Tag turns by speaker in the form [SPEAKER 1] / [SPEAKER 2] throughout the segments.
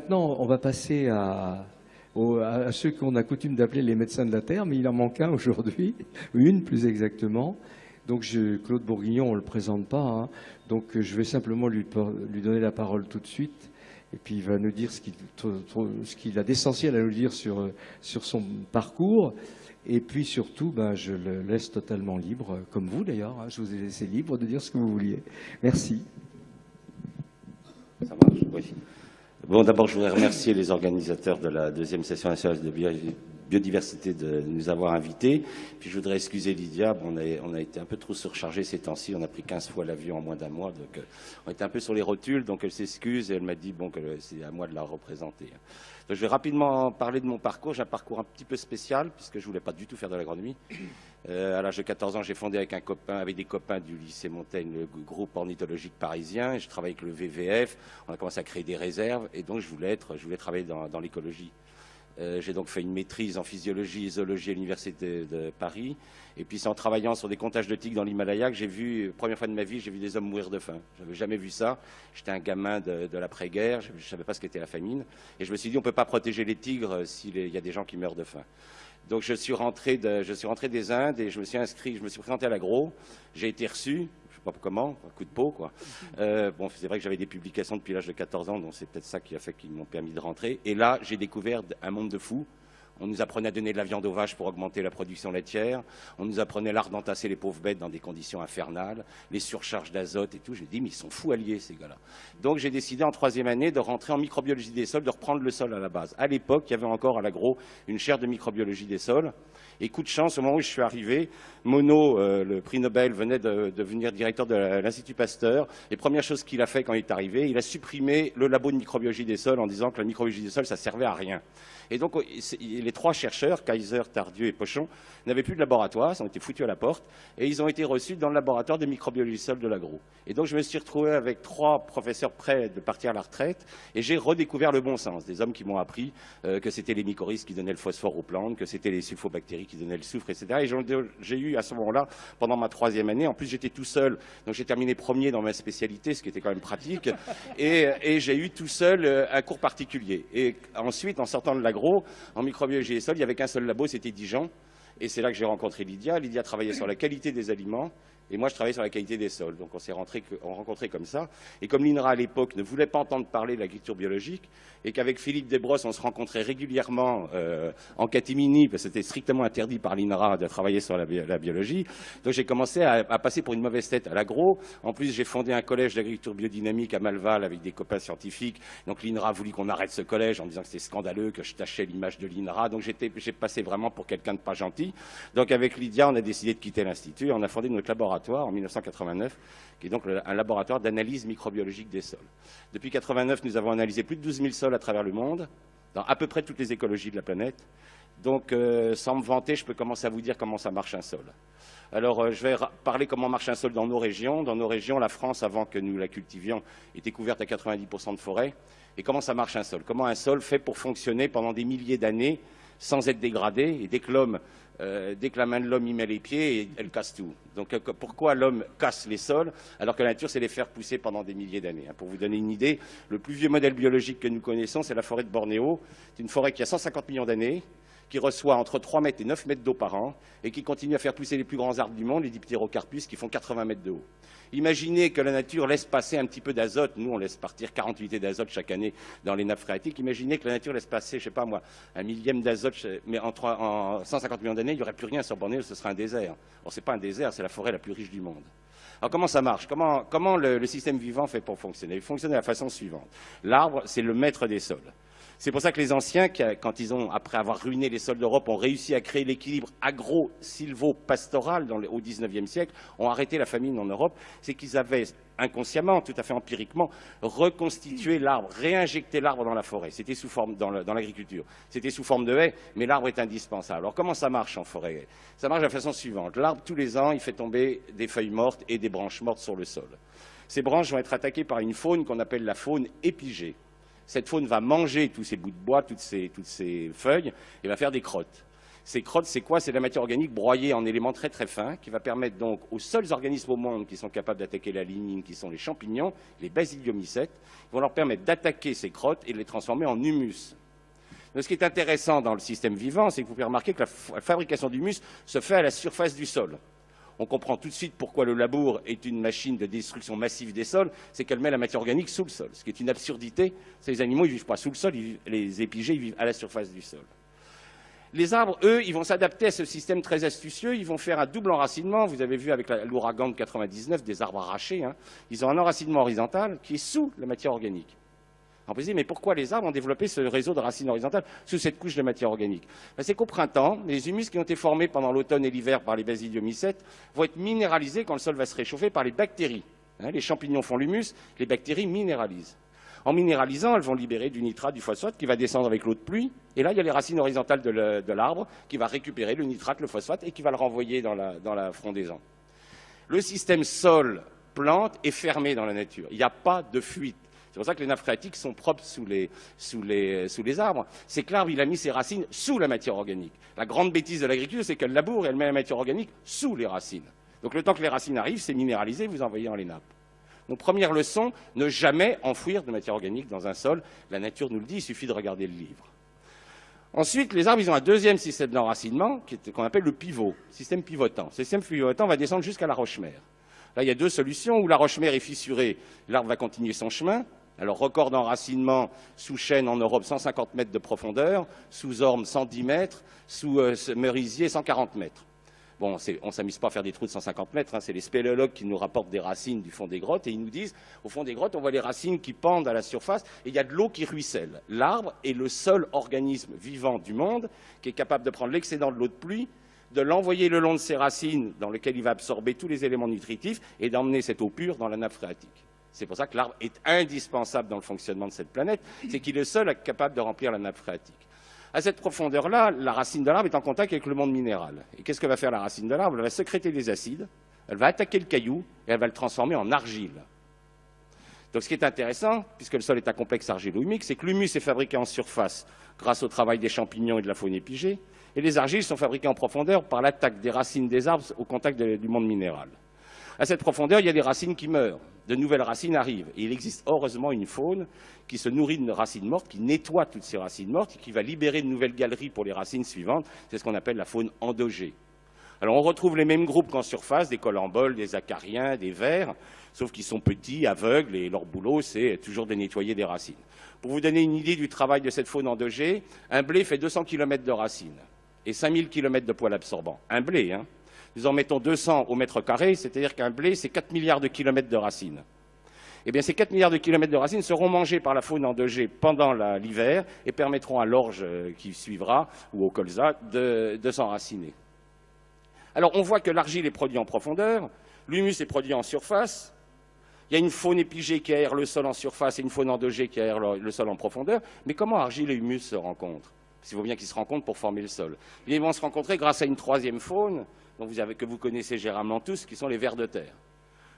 [SPEAKER 1] maintenant, on va passer à ceux qu'on a coutume d'appeler les médecins de la Terre, mais il en manque un aujourd'hui, une plus exactement. Donc Claude Bourguignon, on ne le présente pas, hein. Donc je vais simplement lui donner la parole tout de suite. Et puis il va nous dire ce qu'il a d'essentiel à nous dire sur son parcours. Et puis surtout, je le laisse totalement libre, comme vous d'ailleurs, hein. Je vous ai laissé libre de dire ce que vous vouliez. Merci.
[SPEAKER 2] Ça marche, oui. Bon, d'abord, je voudrais remercier les organisateurs de la deuxième session nationale de biodiversité de nous avoir invités. Puis je voudrais excuser Lydia, on a été un peu trop surchargé ces temps-ci, on a pris 15 fois l'avion en moins d'un mois, donc on était un peu sur les rotules, donc elle s'excuse et elle m'a dit que c'est à moi de la représenter. Donc je vais rapidement parler de mon parcours. J'ai un parcours un petit peu spécial, puisque je ne voulais pas du tout faire de l'agronomie. À l'âge de 14 ans, j'ai fondé avec des copains du lycée Montaigne, le groupe ornithologique parisien, et je travaille avec le WWF. On a commencé à créer des réserves, et donc je voulais travailler dans l'écologie. J'ai donc fait une maîtrise en physiologie et zoologie à l'université de Paris. Et puis c'est en travaillant sur des comptages de tigres dans l'Himalaya que j'ai vu, première fois de ma vie, j'ai vu des hommes mourir de faim. Je n'avais jamais vu ça. J'étais un gamin de l'après-guerre, je ne savais pas ce qu'était la famine. Et je me suis dit, on ne peut pas protéger les tigres s'il y a des gens qui meurent de faim. Donc je suis rentré des Indes et je me suis présenté à l'agro. J'ai été reçu. Je ne sais pas comment, un coup de peau, quoi. Bon, c'est vrai que j'avais des publications depuis l'âge de 14 ans, donc c'est peut-être ça qui a fait qu'ils m'ont permis de rentrer. Et là, j'ai découvert un monde de fous. On nous apprenait à donner de la viande aux vaches pour augmenter la production laitière. On nous apprenait l'art d'entasser les pauvres bêtes dans des conditions infernales, les surcharges d'azote et tout. Je me dis, mais ils sont fous alliés, ces gars-là. Donc j'ai décidé en troisième année de rentrer en microbiologie des sols, de reprendre le sol à la base. À l'époque, il y avait encore à l'agro une chaire de microbiologie des sols. Et coup de chance, au moment où je suis arrivé, Monod, le prix Nobel, venait de devenir directeur de l'Institut Pasteur. Et première chose qu'il a fait quand il est arrivé, il a supprimé le labo de microbiologie des sols en disant que la microbiologie des sols, ça servait à rien. Et donc, les trois chercheurs, Kaiser, Tardieu et Pochon, n'avaient plus de laboratoire, ils ont été foutus à la porte, et ils ont été reçus dans le laboratoire de microbiologie des sols de l'agro. Et donc, je me suis retrouvé avec trois professeurs prêts de partir à la retraite, et j'ai redécouvert le bon sens. Des hommes qui m'ont appris que c'était les mycorhizes qui donnaient le phosphore aux plantes, que c'était les sulfobactéries qui donnaient le soufre, etc. Et j'ai eu à ce moment-là, pendant ma troisième année, en plus j'étais tout seul, donc j'ai terminé premier dans ma spécialité, ce qui était quand même pratique, et j'ai eu tout seul un cours particulier. Et ensuite, en sortant de l'agro, en microbiologie des sols, il n'y avait qu'un seul labo, c'était Dijon. Et c'est là que j'ai rencontré Lydia. Lydia travaillait sur la qualité des aliments. Et moi, je travaillais sur la qualité des sols. Donc, on s'est rencontrés comme ça. Et comme l'INRA, à l'époque, ne voulait pas entendre parler de l'agriculture biologique, et qu'avec Philippe Desbrosses, on se rencontrait régulièrement en catimini, parce que c'était strictement interdit par l'INRA de travailler sur la biologie. Donc, j'ai commencé à passer pour une mauvaise tête à l'agro. En plus, j'ai fondé un collège d'agriculture biodynamique à Malval avec des copains scientifiques. Donc, l'INRA a voulu qu'on arrête ce collège en disant que c'était scandaleux, que je tachais l'image de l'INRA. Donc, j'ai passé vraiment pour quelqu'un de pas gentil. Donc, avec Lydia, on a décidé de quitter l'Institut. On a fondé notre laboratoire en 1989, qui est donc un laboratoire d'analyse microbiologique des sols. Depuis 1989, nous avons analysé plus de 12 000 sols à travers le monde, dans à peu près toutes les écologies de la planète. Donc, sans me vanter, je peux commencer à vous dire comment ça marche un sol. Alors, je vais parler comment marche un sol dans nos régions. Dans nos régions, la France, avant que nous la cultivions, était couverte à 90% de forêt. Et comment ça marche un sol? Comment un sol fait pour fonctionner pendant des milliers d'années sans être dégradé? Et dès que la main de l'homme y met les pieds, elle casse tout. Donc pourquoi l'homme casse les sols alors que la nature sait les faire pousser pendant des milliers d'années? Pour vous donner une idée, le plus vieux modèle biologique que nous connaissons, c'est la forêt de Bornéo. C'est une forêt qui a 150 millions d'années, qui reçoit entre 3 mètres et 9 mètres d'eau par an et qui continue à faire pousser les plus grands arbres du monde, les diptérocarpus, qui font 80 mètres de haut. Imaginez que la nature laisse passer un petit peu d'azote. Nous, on laisse partir 40 unités d'azote chaque année dans les nappes phréatiques. Imaginez que la nature laisse passer, je sais pas moi, 1 millième d'azote, mais en 150 millions d'années, il n'y aurait plus rien sur Bornéo, ce serait un désert. Or, ce n'est pas un désert, c'est la forêt la plus riche du monde. Alors, comment ça marche? Comment le système vivant fait pour fonctionner? Il fonctionne de la façon suivante. L'arbre, c'est le maître des sols. C'est pour ça que les anciens, quand ils ont, après avoir ruiné les sols d'Europe, ont réussi à créer l'équilibre agro-silvo-pastoral au XIXe siècle, ont arrêté la famine en Europe, c'est qu'ils avaient inconsciemment, tout à fait empiriquement, reconstitué l'arbre, réinjecté l'arbre dans la forêt. C'était sous forme, dans l'agriculture, c'était sous forme de haie, mais l'arbre est indispensable. Alors comment ça marche en forêt? Ça marche de la façon suivante. L'arbre, tous les ans, il fait tomber des feuilles mortes et des branches mortes sur le sol. Ces branches vont être attaquées par une faune qu'on appelle la faune épigée. Cette faune va manger tous ces bouts de bois, toutes ces feuilles, et va faire des crottes. Ces crottes, c'est quoi? C'est de la matière organique broyée en éléments très très fins, qui va permettre donc aux seuls organismes au monde qui sont capables d'attaquer la lignine, qui sont les champignons, les basidiomycètes, vont leur permettre d'attaquer ces crottes et de les transformer en humus. Donc, ce qui est intéressant dans le système vivant, c'est que vous pouvez remarquer que la fabrication d'humus se fait à la surface du sol. On comprend tout de suite pourquoi le labour est une machine de destruction massive des sols, c'est qu'elle met la matière organique sous le sol, ce qui est une absurdité. Les animaux, ils ne vivent pas sous le sol, les épigées, ils vivent à la surface du sol. Les arbres, eux, ils vont s'adapter à ce système très astucieux, ils vont faire un double enracinement. Vous avez vu avec l'ouragan de 99 des arbres arrachés, hein. Ils ont un enracinement horizontal qui est sous la matière organique. On peut se dire, mais pourquoi les arbres ont développé ce réseau de racines horizontales sous cette couche de matière organique? C'est qu'au printemps, les humus qui ont été formés pendant l'automne et l'hiver par les basidiomycètes vont être minéralisés quand le sol va se réchauffer par les bactéries. Les champignons font l'humus, les bactéries minéralisent. En minéralisant, elles vont libérer du nitrate, du phosphate qui va descendre avec l'eau de pluie. Et là, il y a les racines horizontales de l'arbre qui va récupérer le nitrate, le phosphate et qui va le renvoyer dans la frondaison. Le système sol-plante est fermé dans la nature. Il n'y a pas de fuite. C'est pour ça que les nappes phréatiques sont propres sous les arbres. C'est que l'arbre, il a mis ses racines sous la matière organique. La grande bêtise de l'agriculture, c'est qu'elle laboure et elle met la matière organique sous les racines. Donc le temps que les racines arrivent, c'est minéralisé, vous envoyez dans les nappes. Donc première leçon, ne jamais enfouir de matière organique dans un sol. La nature nous le dit, il suffit de regarder le livre. Ensuite, les arbres, ils ont un deuxième système d'enracinement qu'on appelle le pivot, système pivotant. Ce système pivotant va descendre jusqu'à la roche-mère. Là, il y a deux solutions. Où la roche-mère est fissurée, l'arbre va continuer son chemin. Alors, record d'enracinement sous chêne en Europe, 150 mètres de profondeur, sous orme, 110 mètres, sous merisier, 140 mètres. Bon, on ne s'amuse pas à faire des trous de 150 mètres, hein, c'est les spéléologues qui nous rapportent des racines du fond des grottes et ils nous disent, au fond des grottes, on voit les racines qui pendent à la surface et il y a de l'eau qui ruisselle. L'arbre est le seul organisme vivant du monde qui est capable de prendre l'excédent de l'eau de pluie, de l'envoyer le long de ses racines dans lequel il va absorber tous les éléments nutritifs et d'emmener cette eau pure dans la nappe phréatique. C'est pour ça que l'arbre est indispensable dans le fonctionnement de cette planète, c'est qu'il est le seul capable de remplir la nappe phréatique. À cette profondeur-là, la racine de l'arbre est en contact avec le monde minéral. Et qu'est-ce que va faire la racine de l'arbre? Elle va sécréter des acides, elle va attaquer le caillou et elle va le transformer en argile. Donc ce qui est intéressant, puisque le sol est un complexe argilo-humique, c'est que l'humus est fabriqué en surface grâce au travail des champignons et de la faune épigée, et les argiles sont fabriquées en profondeur par l'attaque des racines des arbres au contact du monde minéral. À cette profondeur, il y a des racines qui meurent, de nouvelles racines arrivent. Et il existe heureusement une faune qui se nourrit de racines mortes, qui nettoie toutes ces racines mortes et qui va libérer de nouvelles galeries pour les racines suivantes. C'est ce qu'on appelle la faune endogée. Alors on retrouve les mêmes groupes qu'en surface, des colamboles, des acariens, des vers, sauf qu'ils sont petits, aveugles, et leur boulot, c'est toujours de nettoyer des racines. Pour vous donner une idée du travail de cette faune endogée, un blé fait 200 km de racines et 5000 km de poils absorbants. Un blé, hein. Nous en mettons 200 au mètre carré, c'est-à-dire qu'un blé, c'est 4 milliards de kilomètres de racines. Eh bien, ces 4 milliards de kilomètres de racines seront mangés par la faune endogée pendant l'hiver et permettront à l'orge qui suivra, ou au colza, de s'enraciner. Alors, on voit que l'argile est produite en profondeur, l'humus est produit en surface, il y a une faune épigée qui aère le sol en surface et une faune endogée qui aère le sol en profondeur, mais comment argile et humus se rencontrent? Parce qu'il faut bien qu'ils se rencontrent pour former le sol. Ils vont se rencontrer grâce à une troisième faune, que vous connaissez généralement tous, qui sont les vers de terre.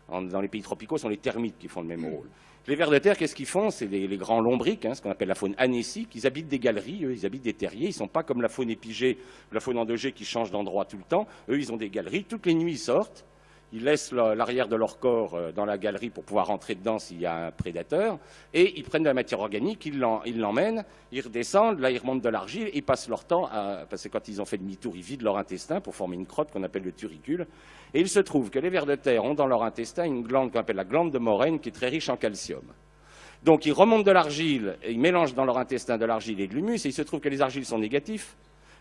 [SPEAKER 2] Dans les pays tropicaux, ce sont les termites qui font le même rôle. Les vers de terre, qu'est-ce qu'ils font? C'est les grands lombriques, hein, ce qu'on appelle la faune anécique. Ils habitent des galeries, eux, ils habitent des terriers. Ils ne sont pas comme la faune épigée, la faune endogée qui change d'endroit tout le temps. Eux, ils ont des galeries. Toutes les nuits, ils sortent. Ils laissent l'arrière de leur corps dans la galerie pour pouvoir rentrer dedans s'il y a un prédateur. Et ils prennent de la matière organique, ils l'emmènent, ils redescendent, là ils remontent de l'argile, ils passent leur temps parce que quand ils ont fait demi-tour, ils vident leur intestin pour former une crotte qu'on appelle le turricule. Et il se trouve que les vers de terre ont dans leur intestin une glande qu'on appelle la glande de Morène qui est très riche en calcium. Donc ils remontent de l'argile, et ils mélangent dans leur intestin de l'argile et de l'humus, et il se trouve que les argiles sont négatifs,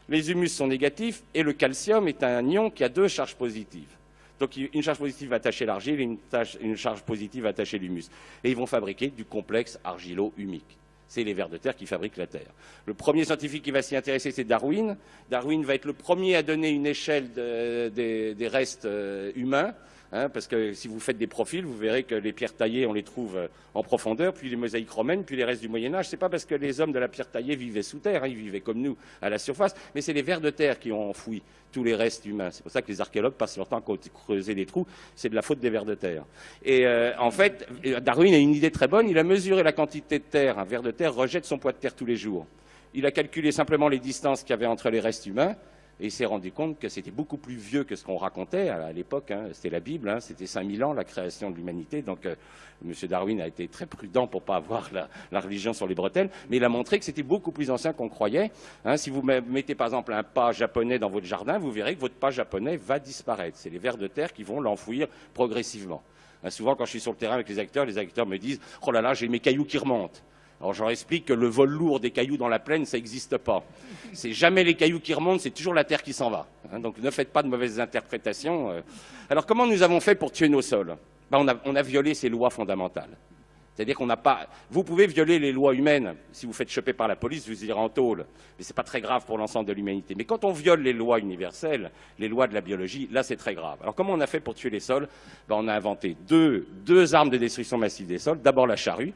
[SPEAKER 2] les humus sont négatifs, et le calcium est un ion qui a 2 charges positives. Donc une charge positive va attacher l'argile et une charge positive va attacher l'humus. Et ils vont fabriquer du complexe argilo-humique. C'est les vers de terre qui fabriquent la Terre. Le premier scientifique qui va s'y intéresser, c'est Darwin. Darwin va être le premier à donner une échelle des restes humains. Hein, parce que si vous faites des profils, vous verrez que les pierres taillées, on les trouve en profondeur, puis les mosaïques romaines, puis les restes du Moyen-Âge. Ce n'est pas parce que les hommes de la pierre taillée vivaient sous terre, hein, ils vivaient comme nous à la surface, mais c'est les vers de terre qui ont enfoui tous les restes humains. C'est pour ça que les archéologues passent leur temps à creuser des trous. C'est de la faute des vers de terre. Et en fait, Darwin a une idée très bonne. Il a mesuré la quantité de terre. Un ver de terre rejette son poids de terre tous les jours. Il a calculé simplement les distances qu'il y avait entre les restes humains. Et il s'est rendu compte que c'était beaucoup plus vieux que ce qu'on racontait à l'époque. Hein. C'était la Bible, hein. C'était 5000 ans, la création de l'humanité. Donc, M. Darwin a été très prudent pour ne pas avoir la religion sur les bretelles. Mais il a montré que c'était beaucoup plus ancien qu'on croyait. Hein. Si vous mettez, par exemple, un pas japonais dans votre jardin, vous verrez que votre pas japonais va disparaître. C'est les vers de terre qui vont l'enfouir progressivement. Hein, souvent, quand je suis sur le terrain avec les agriculteurs me disent « Oh là là, j'ai mes cailloux qui remontent ». Alors je leur explique que le vol lourd des cailloux dans la plaine, ça n'existe pas. C'est jamais les cailloux qui remontent, c'est toujours la terre qui s'en va. Hein, donc ne faites pas de mauvaises interprétations. Alors comment nous avons fait pour tuer nos sols? On a violé ces lois fondamentales. C'est-à-dire qu'on n'a pas... Vous pouvez violer les lois humaines. Si vous faites choper par la police, vous irez en tôle. Mais ce n'est pas très grave pour l'ensemble de l'humanité. Mais quand on viole les lois universelles, les lois de la biologie, là c'est très grave. Alors comment on a fait pour tuer les sols? On a inventé deux armes de destruction massive des sols. D'abord la charrue.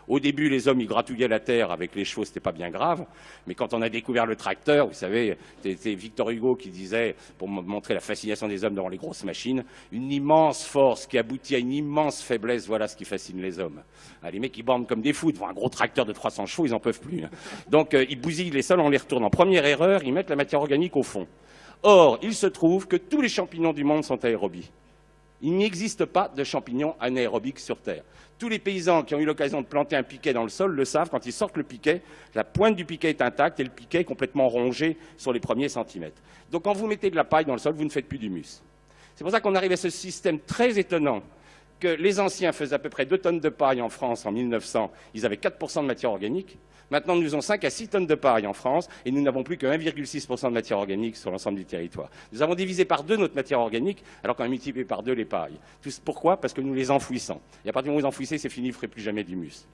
[SPEAKER 2] Au début, les hommes, ils gratouillaient la terre avec les chevaux, c'était pas bien grave. Mais quand on a découvert le tracteur, vous savez, c'était Victor Hugo qui disait, pour montrer la fascination des hommes devant les grosses machines, une immense force qui aboutit à une immense faiblesse, voilà ce qui fascine les hommes. Ah, les mecs, ils bandent comme des fous devant un gros tracteur de 300 chevaux, ils n'en peuvent plus. Hein. Donc, ils bousillent les sols en les retournant. Première erreur, ils mettent la matière organique au fond. Or, il se trouve que tous les champignons du monde sont aérobies. Il n'existe pas de champignons anaérobiques sur Terre. Tous les paysans qui ont eu l'occasion de planter un piquet dans le sol le savent, quand ils sortent le piquet, la pointe du piquet est intacte et le piquet est complètement rongé sur les premiers centimètres. Donc quand vous mettez de la paille dans le sol, vous ne faites plus d'humus. C'est pour ça qu'on arrive à ce système très étonnant que les anciens faisaient à peu près 2 tonnes de paille en France en 1900, ils avaient 4% de matière organique. Maintenant, nous avons 5 à 6 tonnes de paille en France et nous n'avons plus que 1,6% de matière organique sur l'ensemble du territoire. Nous avons divisé par 2 notre matière organique alors qu'on a multiplié par 2 les pailles. Pourquoi? Parce que nous les enfouissons. Et à partir du moment où vous enfouissez, c'est fini, vous ne ferez plus jamais d'humus.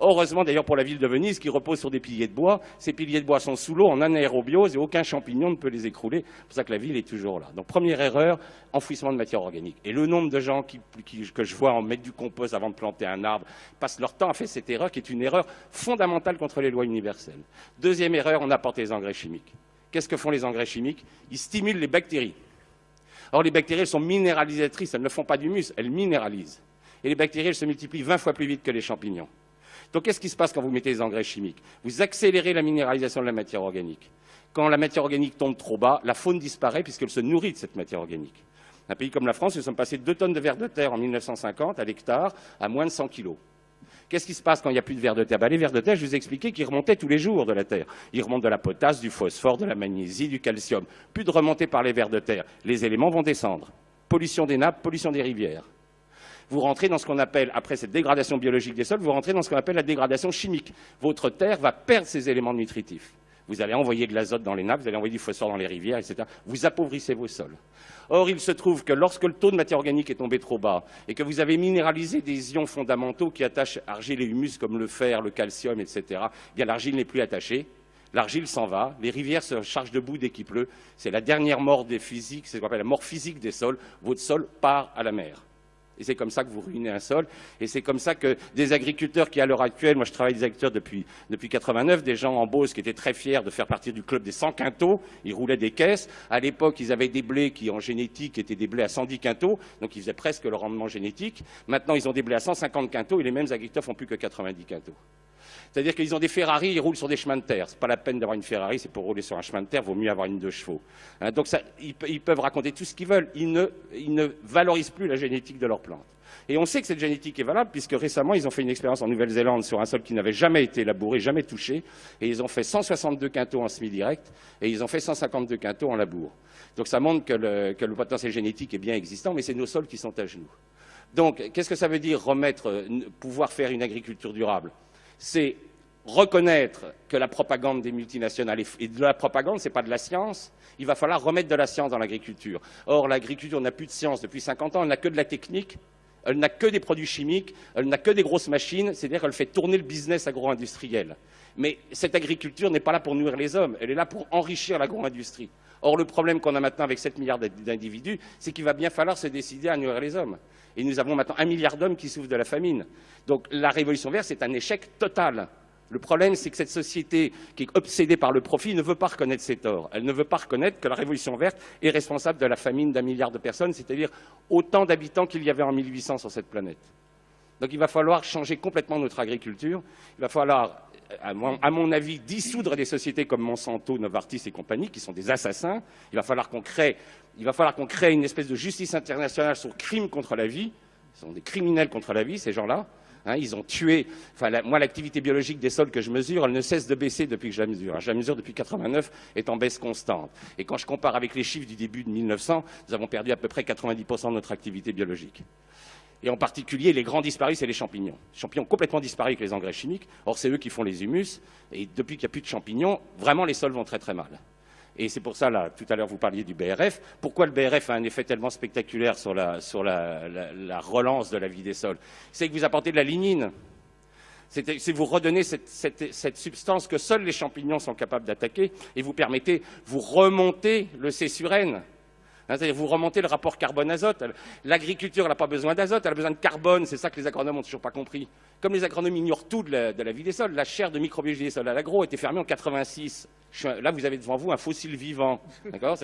[SPEAKER 2] Heureusement d'ailleurs pour la ville de Venise qui repose sur des piliers de bois. Ces piliers de bois sont sous l'eau en anaérobiose et aucun champignon ne peut les écrouler. C'est pour ça que la ville est toujours là. Donc première erreur, enfouissement de matière organique. Et le nombre de gens que je vois en mettre du compost avant de planter un arbre passent leur temps à faire cette erreur qui est une erreur fondamentale contre les lois universelles. Deuxième erreur, on apporte les engrais chimiques. Qu'est-ce que font les engrais chimiques? Ils stimulent les bactéries. Or les bactéries elles sont minéralisatrices, elles ne font pas d'humus, elles minéralisent. Et les bactéries elles se multiplient 20 fois plus vite que les champignons. Donc, qu'est-ce qui se passe quand vous mettez des engrais chimiques? Vous accélérez la minéralisation de la matière organique. Quand la matière organique tombe trop bas, la faune disparaît puisqu'elle se nourrit de cette matière organique. Un pays comme la France, nous sommes passés de 2 tonnes de vers de terre en 1950 à l'hectare à moins de 100 kilos. Qu'est-ce qui se passe quand il n'y a plus de vers de terre? Les vers de terre, je vous ai expliqué qu'ils remontaient tous les jours de la terre. Ils remontent de la potasse, du phosphore, de la magnésie, du calcium. Plus de remontée par les vers de terre. Les éléments vont descendre. Pollution des nappes, pollution des rivières. Vous rentrez dans ce qu'on appelle, après cette dégradation biologique des sols, vous rentrez dans ce qu'on appelle la dégradation chimique. Votre terre va perdre ses éléments nutritifs. Vous allez envoyer de l'azote dans les nappes, vous allez envoyer du phosphore dans les rivières, etc. Vous appauvrissez vos sols. Or, il se trouve que lorsque le taux de matière organique est tombé trop bas et que vous avez minéralisé des ions fondamentaux qui attachent argile et humus comme le fer, le calcium, etc., bien l'argile n'est plus attachée. L'argile s'en va, les rivières se chargent de boue dès qu'il pleut. C'est la dernière mort des physiques, c'est ce qu'on appelle la mort physique des sols. Votre sol part à la mer. Et c'est comme ça que vous ruinez un sol. Et c'est comme ça que des agriculteurs qui, à l'heure actuelle, moi je travaille avec des agriculteurs depuis 89, des gens en Beauce qui étaient très fiers de faire partie du club des 100 quintaux. Ils roulaient des caisses. À l'époque, ils avaient des blés qui, en génétique, étaient des blés à 110 quintaux. Donc ils faisaient presque le rendement génétique. Maintenant, ils ont des blés à 150 quintaux et les mêmes agriculteurs font plus que 90 quintaux. C'est-à-dire qu'ils ont des Ferrari, ils roulent sur des chemins de terre. Ce n'est pas la peine d'avoir une Ferrari, c'est pour rouler sur un chemin de terre, il vaut mieux avoir une 2 chevaux. Hein, donc ça, ils peuvent raconter tout ce qu'ils veulent. Ils ne valorisent plus la génétique de leurs plantes. Et on sait que cette génétique est valable, puisque récemment, ils ont fait une expérience en Nouvelle-Zélande sur un sol qui n'avait jamais été labouré, jamais touché. Et ils ont fait 162 quintaux en semi-direct, et ils ont fait 152 quintaux en labour. Donc ça montre que le potentiel génétique est bien existant, mais c'est nos sols qui sont à genoux. Donc, qu'est-ce que ça veut dire pouvoir faire une agriculture durable? C'est reconnaître que la propagande des multinationales, et de la propagande, ce n'est pas de la science, il va falloir remettre de la science dans l'agriculture. Or, l'agriculture n'a plus de science depuis 50 ans, elle n'a que de la technique, elle n'a que des produits chimiques, elle n'a que des grosses machines, c'est-à-dire qu'elle fait tourner le business agro-industriel. Mais cette agriculture n'est pas là pour nourrir les hommes, elle est là pour enrichir l'agro-industrie. Or, le problème qu'on a maintenant avec 7 milliards d'individus, c'est qu'il va bien falloir se décider à nourrir les hommes. Et nous avons maintenant 1 milliard d'hommes qui souffrent de la famine. Donc la révolution verte, c'est un échec total. Le problème, c'est que cette société qui est obsédée par le profit ne veut pas reconnaître ses torts. Elle ne veut pas reconnaître que la révolution verte est responsable de la famine d'1 milliard de personnes, c'est-à-dire autant d'habitants qu'il y avait en 1800 sur cette planète. Donc il va falloir changer complètement notre agriculture. Il va falloir à mon avis, dissoudre des sociétés comme Monsanto, Novartis et compagnie, qui sont des assassins. Il va falloir qu'on crée une espèce de justice internationale sur crime contre la vie. Ils sont des criminels contre la vie, ces gens-là. Hein, ils ont tué. Enfin, moi, l'activité biologique des sols que je mesure, elle ne cesse de baisser depuis que je la mesure. Je la mesure depuis 89, est en baisse constante. Et quand je compare avec les chiffres du début de 1900, nous avons perdu à peu près 90% de notre activité biologique. Et en particulier, les grands disparus, c'est les champignons. Les champignons ont complètement disparu avec les engrais chimiques. Or, c'est eux qui font les humus. Et depuis qu'il n'y a plus de champignons, vraiment, les sols vont très très mal. Et c'est pour ça, là, tout à l'heure, vous parliez du BRF. Pourquoi le BRF a un effet tellement spectaculaire sur la relance de la vie des sols? C'est que vous apportez de la lignine. C'est vous redonnez cette substance que seuls les champignons sont capables d'attaquer et vous permettez, vous remontez le C sur N. C'est-à-dire vous remontez le rapport carbone-azote. L'agriculture n'a pas besoin d'azote, elle a besoin de carbone. C'est ça que les agronomes n'ont toujours pas compris. Comme les agronomes ignorent tout de la vie des sols, la chaire de microbiologie des sols à l'agro a été fermée en 86. Là, vous avez devant vous un fossile vivant. D'accord ?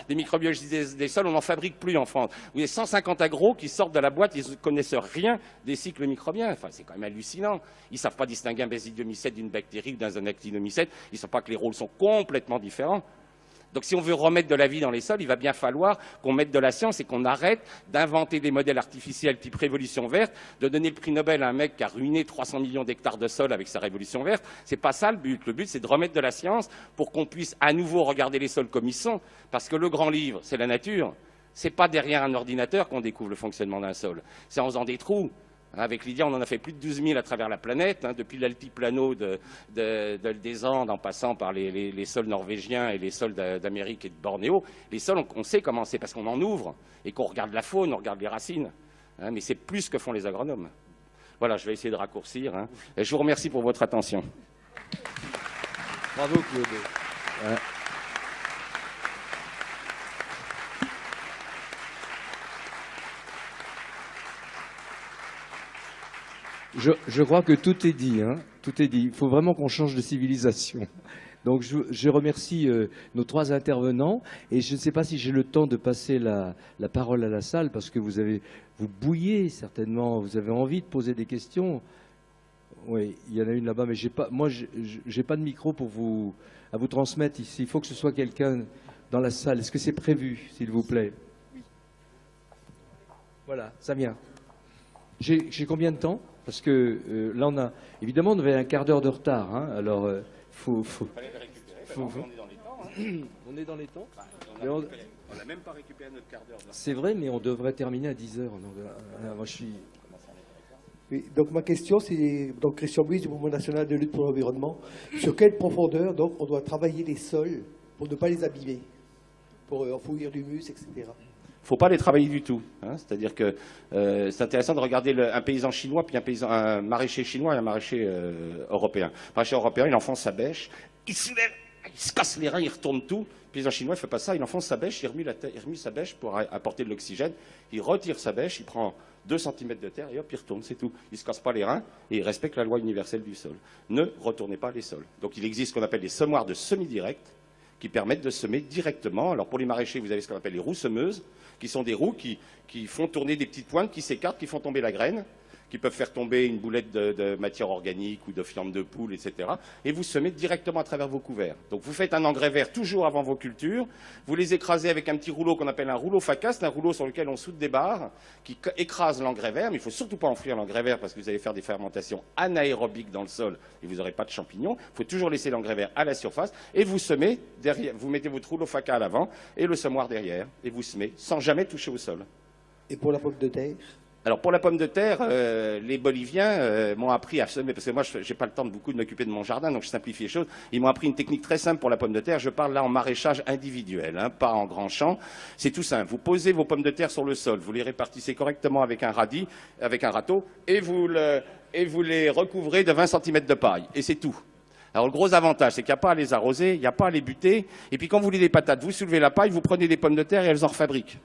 [SPEAKER 2] Des microbiologistes des sols, on n'en fabrique plus en France. Vous avez 150 agros qui sortent de la boîte, ils ne connaissent rien des cycles microbiens. Enfin, c'est quand même hallucinant. Ils ne savent pas distinguer un basidiomycète d'une bactérie ou d'un actinomycète. Ils ne savent pas que les rôles sont complètement différents. Donc si on veut remettre de la vie dans les sols, il va bien falloir qu'on mette de la science et qu'on arrête d'inventer des modèles artificiels type révolution verte, de donner le prix Nobel à un mec qui a ruiné 300 millions d'hectares de sol avec sa révolution verte. C'est pas ça le but. Le but, c'est de remettre de la science pour qu'on puisse à nouveau regarder les sols comme ils sont. Parce que le grand livre, c'est la nature. C'est pas derrière un ordinateur qu'on découvre le fonctionnement d'un sol. C'est en faisant des trous. Avec Lydia, on en a fait plus de 12 000 à travers la planète, depuis l'altiplano des Andes, en passant par les sols norvégiens et les sols d'Amérique et de Bornéo. Les sols, on sait comment c'est, parce qu'on en ouvre, et qu'on regarde la faune, on regarde les racines. Mais c'est plus ce que font les agronomes. Voilà, je vais essayer de raccourcir. Et je vous remercie pour votre attention.
[SPEAKER 1] Bravo, Claude. Je crois que tout est dit, hein. Tout est dit. Il faut vraiment qu'on change de civilisation. Donc je remercie nos trois intervenants et je ne sais pas si j'ai le temps de passer la parole à la salle parce que vous bouillez certainement, vous avez envie de poser des questions. Oui, il y en a une là-bas, mais moi j'ai pas de micro à vous transmettre ici. Il faut que ce soit quelqu'un dans la salle. Est-ce que c'est prévu, s'il vous plaît? Oui. Voilà, ça vient. J'ai combien de temps? Parce que là, évidemment, on avait un quart d'heure de retard. Hein, alors, faut
[SPEAKER 2] fallait le récupérer. On est dans les temps. Hein.
[SPEAKER 1] On est dans les temps.
[SPEAKER 2] On n'a même pas récupéré notre quart d'heure.
[SPEAKER 1] C'est vrai, mais on devrait terminer à 10 heures. Donc, moi, je suis...
[SPEAKER 3] Oui, donc ma question, c'est donc Christian Buis du Mouvement national de lutte pour l'environnement. Sur quelle profondeur donc on doit travailler les sols pour ne pas les abîmer, pour enfouir l'humus, etc.
[SPEAKER 2] Il ne faut pas les travailler du tout. Hein. C'est-à-dire que c'est intéressant de regarder un paysan chinois, puis un maraîcher chinois et un maraîcher européen. Le maraîcher européen, il enfonce sa bêche, il soulève, il se casse les reins, il retourne tout. Le paysan chinois, il ne fait pas ça, il enfonce sa bêche, il remue sa bêche pour apporter de l'oxygène, il retire sa bêche, il prend 2 cm de terre et hop, il retourne, c'est tout. Il ne se casse pas les reins et il respecte la loi universelle du sol. Ne retournez pas les sols. Donc il existe ce qu'on appelle des semoirs de semi-direct qui permettent de semer directement. Alors pour les maraîchers, vous avez ce qu'on appelle les roues semeuses, qui sont des roues qui font tourner des petites pointes, qui s'écartent, qui font tomber la graine, qui peuvent faire tomber une boulette de matière organique ou de fiente de poule, etc. Et vous semez directement à travers vos couverts. Donc vous faites un engrais vert toujours avant vos cultures, vous les écrasez avec un petit rouleau qu'on appelle un rouleau facasse, c'est un rouleau sur lequel on soude des barres, qui écrase l'engrais vert, mais il ne faut surtout pas enfouir l'engrais vert parce que vous allez faire des fermentations anaérobiques dans le sol et vous n'aurez pas de champignons. Il faut toujours laisser l'engrais vert à la surface et vous semez derrière, vous mettez votre rouleau faca à l'avant et le semoir derrière et vous semez sans jamais toucher au sol.
[SPEAKER 3] Et pour la pomme de terre?
[SPEAKER 2] Alors pour la pomme de terre, les Boliviens m'ont appris à semer, parce que moi je n'ai pas le temps de beaucoup de m'occuper de mon jardin, donc je simplifie les choses. Ils m'ont appris une technique très simple pour la pomme de terre. Je parle là en maraîchage individuel, hein, pas en grand champ. C'est tout simple. Vous posez vos pommes de terre sur le sol, vous les répartissez correctement avec un radis, avec un râteau, et vous les recouvrez de 20 cm de paille. Et c'est tout. Alors le gros avantage, c'est qu'il n'y a pas à les arroser, il n'y a pas à les buter. Et puis quand vous voulez des patates, vous soulevez la paille, vous prenez des pommes de terre et elles en refabriquent.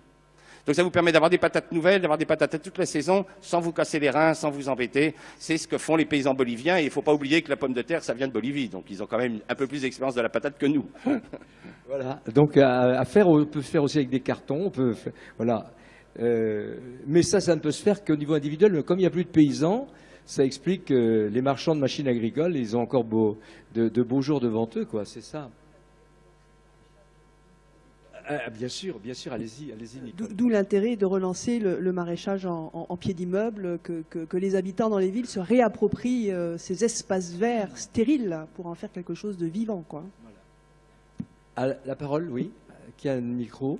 [SPEAKER 2] Donc ça vous permet d'avoir des patates nouvelles, d'avoir des patates à toute la saison, sans vous casser les reins, sans vous embêter. C'est ce que font les paysans boliviens. Et il ne faut pas oublier que la pomme de terre, ça vient de Bolivie. Donc ils ont quand même un peu plus d'expérience de la patate que nous.
[SPEAKER 1] Voilà. Donc on peut faire aussi avec des cartons. Voilà. Mais ça ne peut se faire qu'au niveau individuel. Mais comme il n'y a plus de paysans, ça explique que les marchands de machines agricoles, ils ont encore de beaux jours devant eux, quoi. C'est ça. Ah, bien sûr, allez-y, Nicole.
[SPEAKER 4] D'où l'intérêt de relancer le maraîchage en pied d'immeuble, que les habitants dans les villes se réapproprient ces espaces verts stériles là, pour en faire quelque chose de vivant, quoi.
[SPEAKER 1] Ah, la parole, oui. Qui a un micro?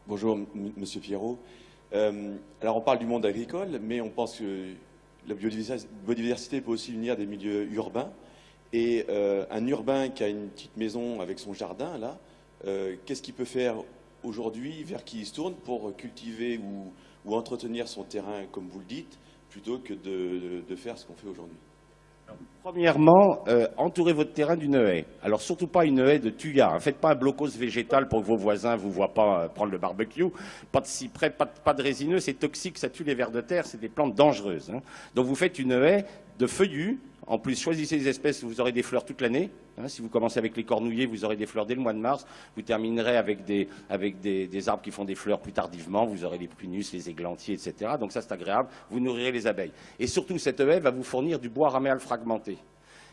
[SPEAKER 5] Bonjour, Monsieur Pierrot. Alors, on parle du monde agricole, mais on pense que la biodiversité peut aussi unir des milieux urbains. Et un urbain qui a une petite maison avec son jardin, là, qu'est-ce qu'il peut faire aujourd'hui, vers qui il se tourne pour cultiver ou entretenir son terrain, comme vous le dites, plutôt que de faire ce qu'on fait aujourd'hui?
[SPEAKER 2] Premièrement, entourez votre terrain d'une haie. Alors surtout pas une haie de tuya. Hein. Faites pas un blocos végétal pour que vos voisins vous voient pas prendre le barbecue. Pas de cyprès, pas de résineux, c'est toxique, ça tue les vers de terre, c'est des plantes dangereuses. Hein. Donc vous faites une haie de feuillus. En plus, choisissez des espèces où vous aurez des fleurs toute l'année. Hein, si vous commencez avec les cornouillers, vous aurez des fleurs dès le mois de mars. Vous terminerez avec des arbres qui font des fleurs plus tardivement. Vous aurez les prunus, les églantiers, etc. Donc ça, c'est agréable. Vous nourrirez les abeilles. Et surtout, cette haie va vous fournir du bois raméal fragmenté.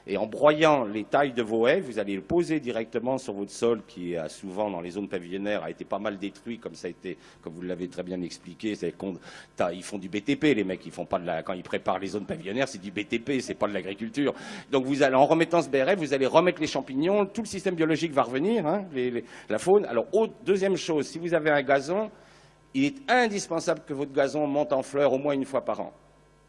[SPEAKER 2] Et en broyant les tailles de vos haies, vous allez le poser directement sur votre sol qui, souvent, dans les zones pavillonnaires, a été pas mal détruit, comme ça a été, comme vous l'avez très bien expliqué. Ils font du BTP, les mecs. Ils font pas quand ils préparent les zones pavillonnaires, c'est du BTP, c'est pas de l'agriculture. Donc vous allez, en remettant ce BRF, vous allez remettre les champignons, tout le système biologique va revenir, hein, la faune. Alors, deuxième chose, si vous avez un gazon, il est indispensable que votre gazon monte en fleurs au moins une fois par an.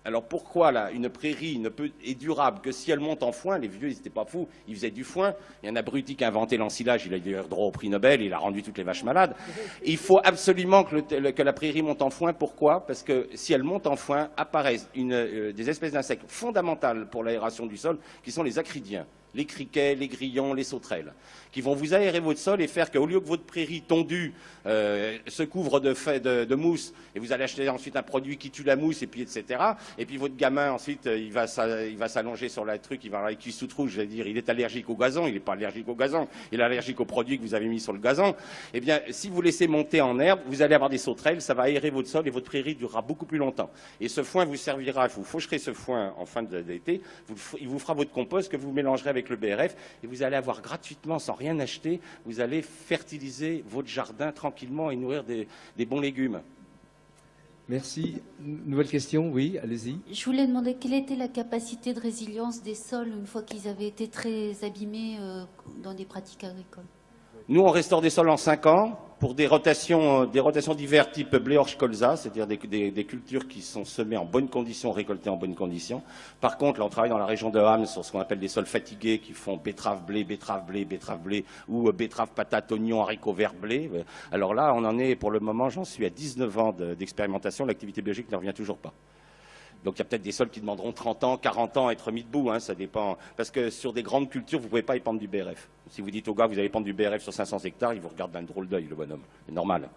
[SPEAKER 2] Alors pourquoi là, une prairie est durable que si elle monte en foin? Les vieux, ils n'étaient pas fous, ils faisaient du foin. Il y a un abruti qui a inventé l'ensilage, il a eu droit au prix Nobel, il a rendu toutes les vaches malades. Il faut absolument que la prairie monte en foin. Pourquoi? Parce que si elle monte en foin, apparaissent des espèces d'insectes fondamentales pour l'aération du sol, qui sont les acridiens. Les criquets, les grillons, les sauterelles, qui vont vous aérer votre sol et faire qu'au lieu que votre prairie tondue se couvre de mousse, et vous allez acheter ensuite un produit qui tue la mousse, et puis etc. Et puis votre gamin, ensuite, il va s'allonger sur la truc, il va avoir les cuisses toutes rouges, je vais dire, il est allergique au gazon, il n'est pas allergique au gazon, il est allergique aux produits que vous avez mis sur le gazon. Eh bien, si vous laissez monter en herbe, vous allez avoir des sauterelles, ça va aérer votre sol et votre prairie durera beaucoup plus longtemps. Et ce foin vous servira, vous faucherez ce foin en fin d'été, il vous fera votre compost que vous mélangerez avec le BRF, et vous allez avoir gratuitement, sans rien acheter, vous allez fertiliser votre jardin tranquillement et nourrir des bons légumes.
[SPEAKER 1] Merci. Nouvelle question, oui, allez-y.
[SPEAKER 6] Je voulais demander quelle était la capacité de résilience des sols une fois qu'ils avaient été très abîmés dans des pratiques agricoles.
[SPEAKER 2] Nous, on restaure des sols en 5 ans pour des rotations d'hiver type blé orge colza, c'est-à-dire des cultures qui sont semées en bonnes conditions, récoltées en bonnes conditions. Par contre, là, on travaille dans la région de Ham sur ce qu'on appelle des sols fatigués qui font betterave blé, ou betterave patate, oignon, haricots verts blé. Alors là, on en est, pour le moment, j'en suis à 19 ans d'expérimentation, l'activité biologique ne revient toujours pas. Donc il y a peut-être des sols qui demanderont 30 ans, 40 ans à être mis debout, hein, ça dépend. Parce que sur des grandes cultures, vous ne pouvez pas épandre du BRF. Si vous dites au gars, vous allez épandre du BRF sur 500 hectares, il vous regarde d'un drôle d'œil, le bonhomme. C'est normal.